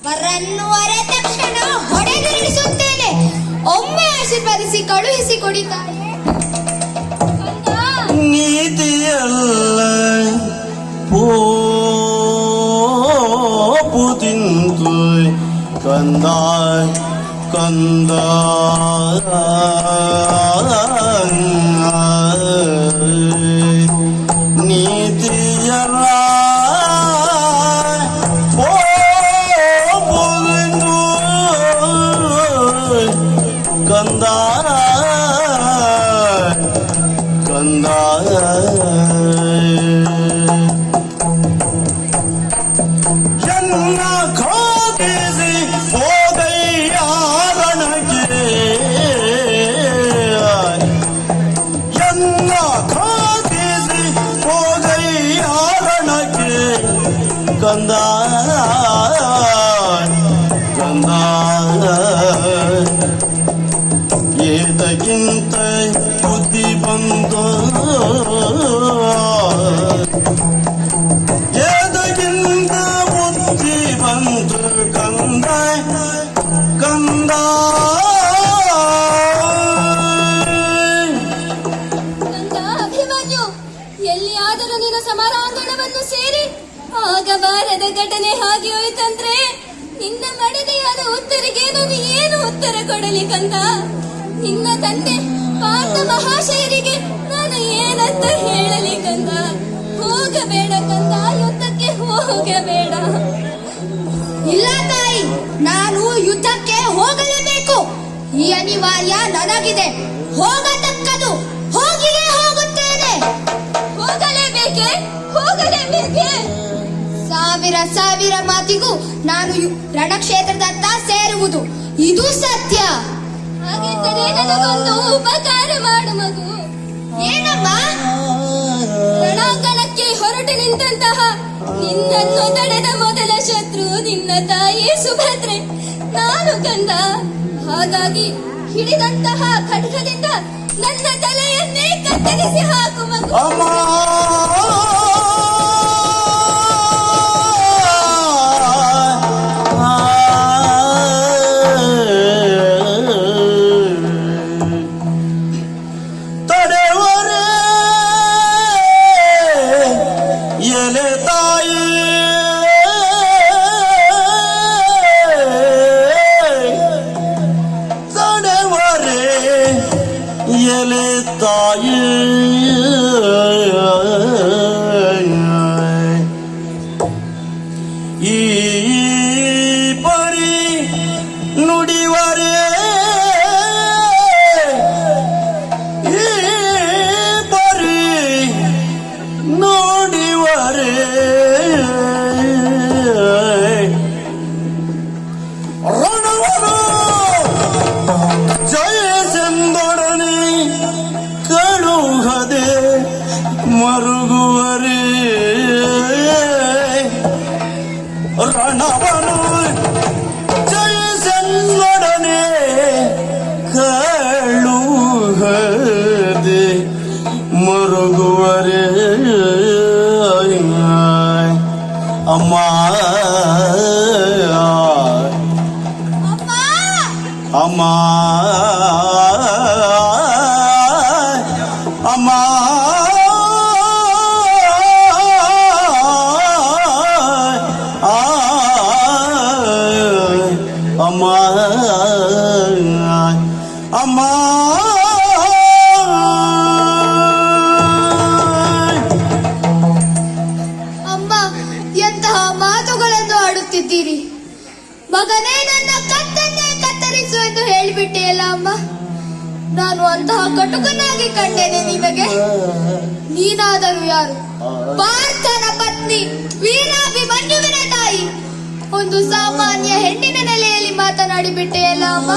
ವರನ್ನು ಅರೆ ತಕ್ಷಣ ಹೊಡೆದುರುಳಿಸುತ್ತೇನೆ. ಒಮ್ಮೆ ಆಶೀರ್ವದಿಸಿ ಕಳುಹಿಸಿ ಕೊಡಿ ತಾಯೇ. ನೀತಿಯಲ್ಲ ಪೋಪು ತಿಂತು ಕಂದ ಕಂದ ನೀತಿಯಲ್ಲ ಕಂದ ಕಂದ ಎನ್ನ ಖಾತಿಸಿ ಹೋಗಯ್ಯಾರಣಗೆ ಎನ್ನ ಖಾತಿಸಿ ಹೋಗಯ್ಯಾರಣಗೆ ಕಂದ ಕಂದ ಏತಕ್ಕಿಂತ ಬುದ್ಧಿ ಬಂತು ಏತಕ್ಕಿಂತ ಬುದ್ಧಿ ಬಂತು ಕಂದ ಕಂದ. ಅಭಿಮನ್ಯು, ಎಲ್ಲಿಯಾದರೂ ನಿನ್ನ ಸಮರಾಂಗಣವನ್ನು ಸೇರಿ ಆಗಬಾರದ ಘಟನೆ ಹಾಗೆ ಹೋಯ್ತಂದ್ರೆ ನಿನ್ನ ಮಡದಿಯಾದ ಉತ್ತರಿಗೇನು ಏನು ಉತ್ತರ ಕೊಡಲಿ ಕಂದ? ನಿನ್ನ ತಂದೆ ಪಾಂಡ ಮಹಾಶಯರಿಗೆ ನಾನು ಏನಂತ ಹೇಳಲಿ ಕಂದ? ಹೋಗಬೇಡ ಕಂದ, ಯುದ್ಧಕ್ಕೆ ಹೋಗಬೇಡ. ಇಲ್ಲ ತಾಯಿ, ನಾನು ಯುದ್ಧಕ್ಕೆ ಹೋಗಲೇಬೇಕು. ಈ ಅನಿವಾರ್ಯ ನನಗಿದೆ. ಹೋಗತಕ್ಕದು ಹೋಗಿಯೇ ಹೋಗುತ್ತೇನೆ. ಹೋಗಲೇಬೇಕೆ? ಹೋಗಲೇಬೇಕೆ? ಸಾವಿರ ಸಾವಿರ ಮಾತಿಗೂ ನಾನು ರಣಕ್ಷೇತ್ರದತ್ತ ಸೇರುವುದು ಇದು ಸತ್ಯ. ಹಾಗಿದ್ದರೆ ನನಗೊಂದು ಉಪಕಾರ ಮಾಡು ಮಗು. ಏನಮ್ಮ? ರಣಾಂಗಣಕ್ಕೆ ಹೊರಟು ನಿಂತಹ ನಿನ್ನನ್ನು ತಡೆದ ಮೊದಲ ಶತ್ರು ನಿನ್ನ ತಾಯಿ ಸುಭದ್ರೆ ನಾನು ಕಂದ. ಹಾಗಾಗಿ ಹಿಡಿದಂತಹ ಖಡ್ಗದಿಂದ ನನ್ನ ತಲೆಯನ್ನೇ ಕತ್ತರಿಸಿ ಹಾಕು ಮಗು. ಎಲೆ ತಾಯಿ ಈ ಪರಿ ನುಡಿವರೆ ಈ ಪರಿ ನುಡಿವರೆ ರಣವರು ಜಯಸೆಂದೊಡನೆ ಕಳುಹದೆ ಮರುಗುವರೆ ರಣವನು ಜಯಸೆಂದೊಡನೆ ಕಳುಹದೆ ಮರುಗುವರೆ ಅಮ್ಮ ಅಮ್ಮ ಅಮ್ಮ ಅಮ್ಮ ಅಮ್ಮ ಅಮ್ಮ, ಎಂತಹ ಮಾತುಗಳನ್ನು ಆಡುತ್ತಿದ್ದೀರಿ. ಮಗನೇ, ನನ್ನ ಕತ್ತನ್ನೇ ಕತ್ತರಿಸು ಎಂದು ಹೇಳಿಬಿಟ್ಟೆಯಲ್ಲ ಅಮ್ಮ. ನಾನು ಅಂತಹ ಕಟುಕನಾಗಿ ಕಂಡೇನೆ ನಿಮಗೆ? ನೀನಾದರೂ ಯಾರು? ಪಾರ್ಥನ ಪತ್ನಿ, ವೀರಾಭಿಮನ್ಯುವಿನ ತಾಯಿ. ಒಂದು ಸಾಮಾನ್ಯ ಹೆಣ್ಣಿನ ನೆಲೆಯಲ್ಲಿ ಮಾತನಾಡಿ ಬಿಟ್ಟೆಯಲ್ಲ ಅಮ್ಮ.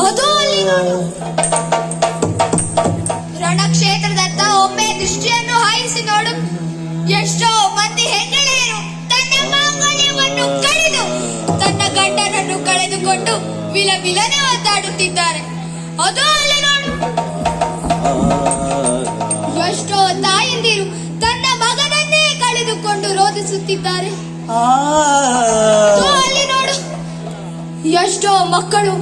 ಅದು ಅಲ್ಲಿ ನೋಡು. ರಣಕ್ಷೇತ್ರದತ್ತ ಒಮ್ಮೆ ದೃಷ್ಟಿಯನ್ನು ಹಾಯಿಸಿ ನೋಡು. ಎಷ್ಟೋ ಮಂದಿ ಹೆಂಗಳೆಯರು ತನ್ನ ಮಾಂಗಲ್ಯವನ್ನು ಕಳೆದು ತನ್ನ ಗಂಡನನ್ನು ಕಳೆದುಕೊಂಡು ವಿಲವಿಲನೆ ಒದ್ದಾಡುತ್ತಿದ್ದಾರೆ. ಅದು ಅಲ್ಲಿ ನೋಡು. ಎಷ್ಟೋ ತಾಯಂದಿರು ತನ್ನ ಮಗನನ್ನೇ ಕಳೆದುಕೊಂಡು ರೋಧಿಸುತ್ತಿದ್ದಾರೆ. ಅಲ್ಲಿ ನೋಡು. ಎಷ್ಟೋ ಮಕ್ಕಳು